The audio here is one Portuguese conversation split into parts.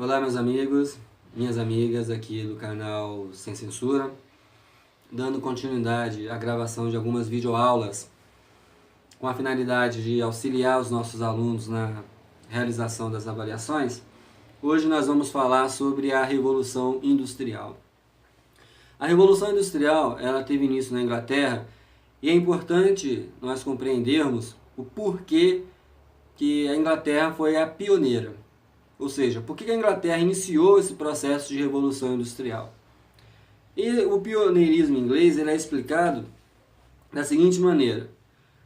Olá meus amigos, minhas amigas aqui do canal Sem Censura, dando continuidade à gravação de algumas videoaulas com a finalidade de auxiliar os nossos alunos na realização das avaliações. Hoje nós vamos falar sobre a Revolução Industrial. A Revolução Industrial ela teve início na Inglaterra e é importante nós compreendermos o porquê que a Inglaterra foi a pioneira. Ou seja, por que a Inglaterra iniciou esse processo de revolução industrial? E o pioneirismo inglês ele é explicado da seguinte maneira.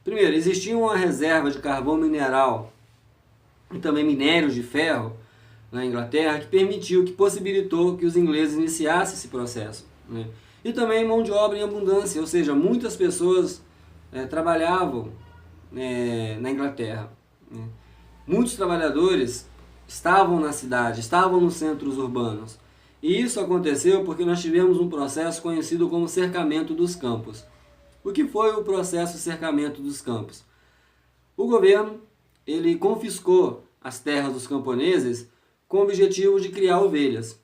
Primeiro, existia uma reserva de carvão mineral e também minérios de ferro na Inglaterra que possibilitou que os ingleses iniciassem esse processo. Né? E também mão de obra em abundância, ou seja, muitas pessoas trabalhavam na Inglaterra. Né? Muitos trabalhadores estavam na cidade, estavam nos centros urbanos. E isso aconteceu porque nós tivemos um processo conhecido como cercamento dos campos. O que foi o processo de cercamento dos campos? O governo ele confiscou as terras dos camponeses com o objetivo de criar ovelhas,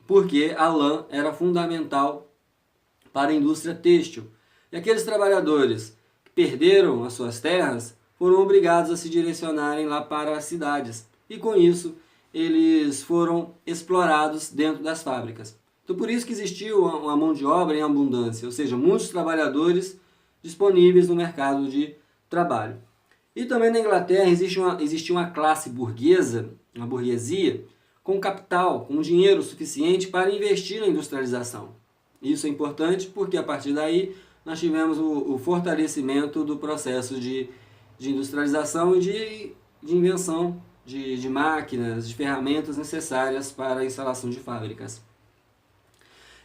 porque a lã era fundamental para a indústria têxtil. E aqueles trabalhadores que perderam as suas terras foram obrigados a se direcionarem lá para as cidades. E com isso, eles foram explorados dentro das fábricas. Então, por isso que existiu uma mão de obra em abundância, ou seja, muitos trabalhadores disponíveis no mercado de trabalho. E também na Inglaterra existia uma classe burguesa, uma burguesia, com capital, com dinheiro suficiente para investir na industrialização. Isso é importante porque a partir daí nós tivemos o fortalecimento do processo de industrialização e de invenção de máquinas, de ferramentas necessárias para a instalação de fábricas.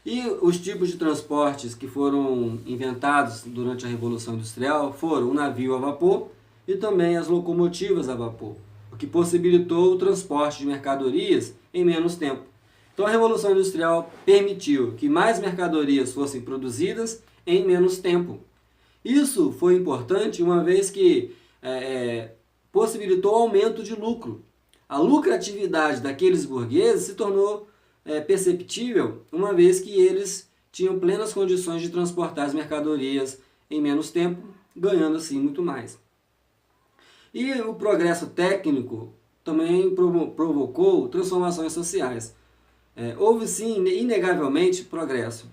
E os tipos de transportes que foram inventados durante a Revolução Industrial foram o navio a vapor e também as locomotivas a vapor, o que possibilitou o transporte de mercadorias em menos tempo. Então a Revolução Industrial permitiu que mais mercadorias fossem produzidas em menos tempo. Isso foi importante uma vez que possibilitou o aumento de lucro. A lucratividade daqueles burgueses se tornou perceptível, uma vez que eles tinham plenas condições de transportar as mercadorias em menos tempo, ganhando assim muito mais. E o progresso técnico também provocou transformações sociais. Houve sim, inegavelmente, progresso.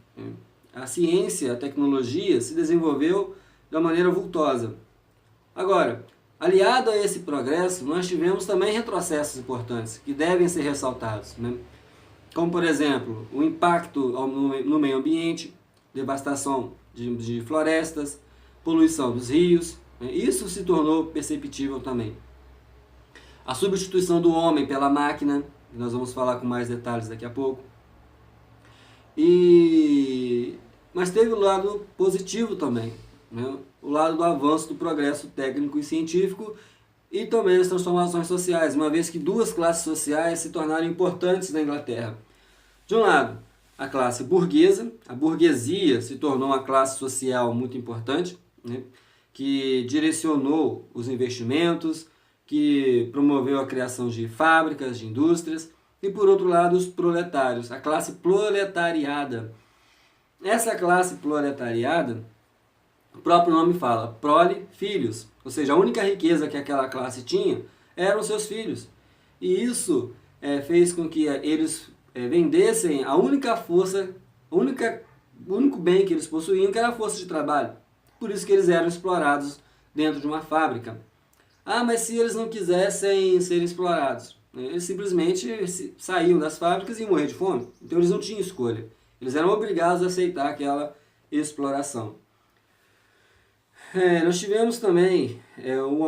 A ciência, a tecnologia se desenvolveu de uma maneira vultosa. Agora, aliado a esse progresso, nós tivemos também retrocessos importantes, que devem ser ressaltados. Né? Como, por exemplo, o impacto no meio ambiente, devastação de florestas, poluição dos rios. Né? Isso se tornou perceptível também. A substituição do homem pela máquina, que nós vamos falar com mais detalhes daqui a pouco. Mas teve o lado positivo também. Né? O lado do avanço do progresso técnico e científico e também as transformações sociais, uma vez que duas classes sociais se tornaram importantes na Inglaterra. De um lado, a classe burguesa, a burguesia se tornou uma classe social muito importante, né, que direcionou os investimentos, que promoveu a criação de fábricas, de indústrias, e por outro lado os proletários, a classe proletariada. Essa classe proletariada, o próprio nome fala, prole, filhos. Ou seja, a única riqueza que aquela classe tinha eram seus filhos. E isso fez com que eles vendessem a única força, o único bem que eles possuíam, que era a força de trabalho. Por isso que eles eram explorados dentro de uma fábrica. Ah, mas se eles não quisessem ser explorados, eles simplesmente saíam das fábricas e iam morrer de fome. Então eles não tinham escolha. Eles eram obrigados a aceitar aquela exploração. Nós tivemos também o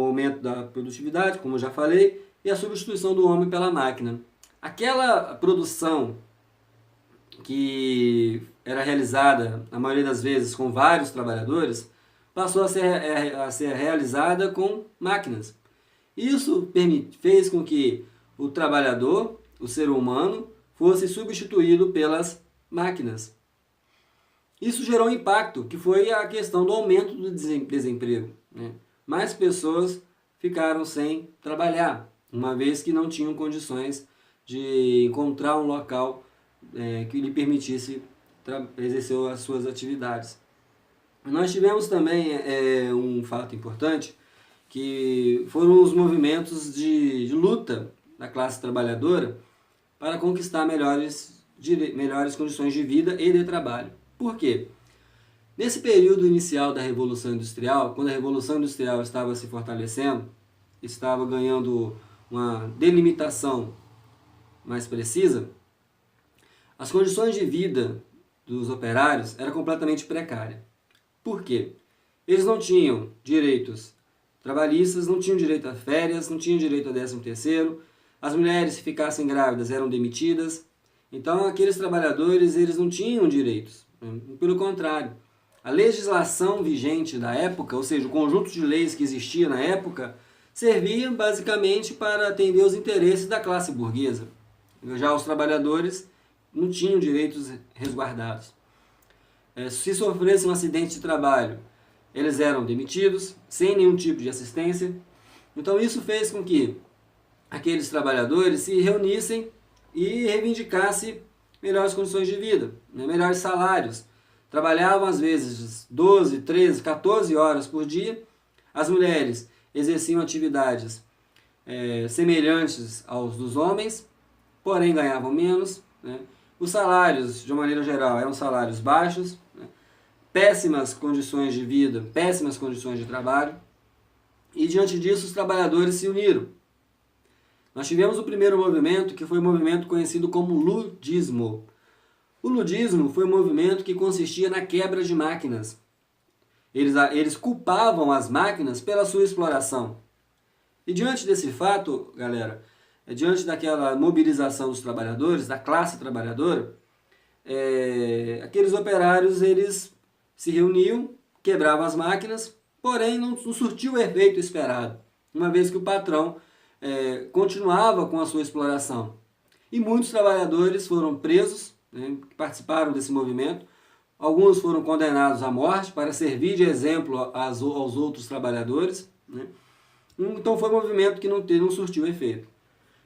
aumento da produtividade, como eu já falei, e a substituição do homem pela máquina. Aquela produção que era realizada, na maioria das vezes, com vários trabalhadores, passou a ser realizada com máquinas. Isso fez com que o trabalhador, o ser humano, fosse substituído pelas máquinas. Isso gerou um impacto, que foi a questão do aumento do desemprego. Né? Mais pessoas ficaram sem trabalhar, uma vez que não tinham condições de encontrar um local que lhe permitisse exercer as suas atividades. Nós tivemos também um fato importante, que foram os movimentos de luta da classe trabalhadora para conquistar melhores condições de vida e de trabalho. Por quê? Nesse período inicial da Revolução Industrial, quando a Revolução Industrial estava se fortalecendo, estava ganhando uma delimitação mais precisa, as condições de vida dos operários eram completamente precárias. Por quê? Eles não tinham direitos trabalhistas, não tinham direito a férias, não tinham direito a 13º, as mulheres, se ficassem grávidas, eram demitidas. Então, aqueles trabalhadores, eles não tinham direitos. Pelo contrário, a legislação vigente da época, ou seja, o conjunto de leis que existia na época, servia basicamente para atender os interesses da classe burguesa. Já os trabalhadores não tinham direitos resguardados. Se sofressem um acidente de trabalho, eles eram demitidos, sem nenhum tipo de assistência. Então isso fez com que aqueles trabalhadores se reunissem e reivindicassem melhores condições de vida, melhores salários. Trabalhavam às vezes 12, 13, 14 horas por dia. As mulheres exerciam atividades semelhantes aos dos homens, porém ganhavam menos. Os salários, de uma maneira geral, eram salários baixos, péssimas condições de vida, péssimas condições de trabalho. E diante disso os trabalhadores se uniram. Nós tivemos o primeiro movimento, que foi um movimento conhecido como ludismo. O ludismo foi um movimento que consistia na quebra de máquinas. Eles culpavam as máquinas pela sua exploração. E diante desse fato, galera, diante daquela mobilização dos trabalhadores, da classe trabalhadora, aqueles operários, eles se reuniam, quebravam as máquinas, porém não surtiu o efeito esperado, uma vez que o patrão continuava com a sua exploração. E muitos trabalhadores foram presos, que participaram desse movimento. Alguns foram condenados à morte para servir de exemplo aos outros trabalhadores. Então foi um movimento que não surtiu efeito.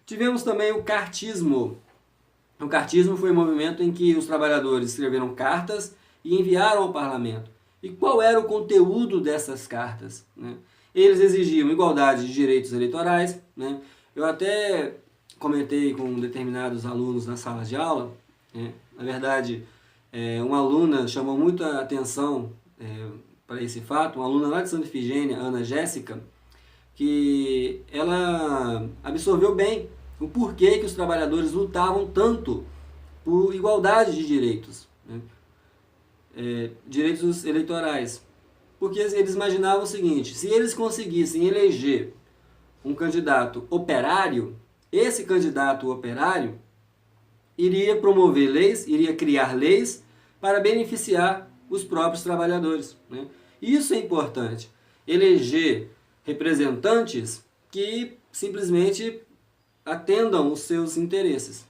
Tivemos também o cartismo. O cartismo foi um movimento em que os trabalhadores escreveram cartas e enviaram ao parlamento. E qual era o conteúdo dessas cartas? Eles exigiam igualdade de direitos eleitorais. Eu até comentei com determinados alunos na sala de aula. Na verdade, uma aluna chamou muita atenção para esse fato, uma aluna lá de Santa Efigênia, Ana Jéssica, que ela absorveu bem o porquê que os trabalhadores lutavam tanto por igualdade de direitos, direitos eleitorais. Porque eles imaginavam o seguinte: se eles conseguissem eleger um candidato operário, esse candidato operário iria promover leis, iria criar leis para beneficiar os próprios trabalhadores. Isso é importante. Eleger representantes que simplesmente atendam os seus interesses.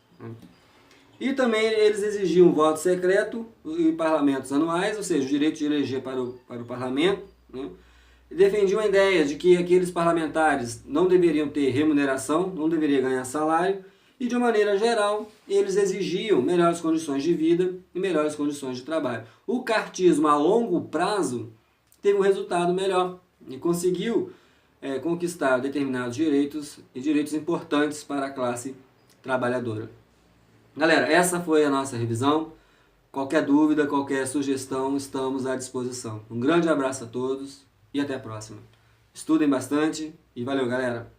E também eles exigiam voto secreto em parlamentos anuais, ou seja, o direito de eleger para o parlamento. Defendiam a ideia de que aqueles parlamentares não deveriam ter remuneração, não deveriam ganhar salário, e de uma maneira geral eles exigiam melhores condições de vida e melhores condições de trabalho. O cartismo a longo prazo teve um resultado melhor e conseguiu conquistar determinados direitos e direitos importantes para a classe trabalhadora. Galera, essa foi a nossa revisão. Qualquer dúvida, qualquer sugestão, estamos à disposição. Um grande abraço a todos e até a próxima. Estudem bastante e valeu, galera!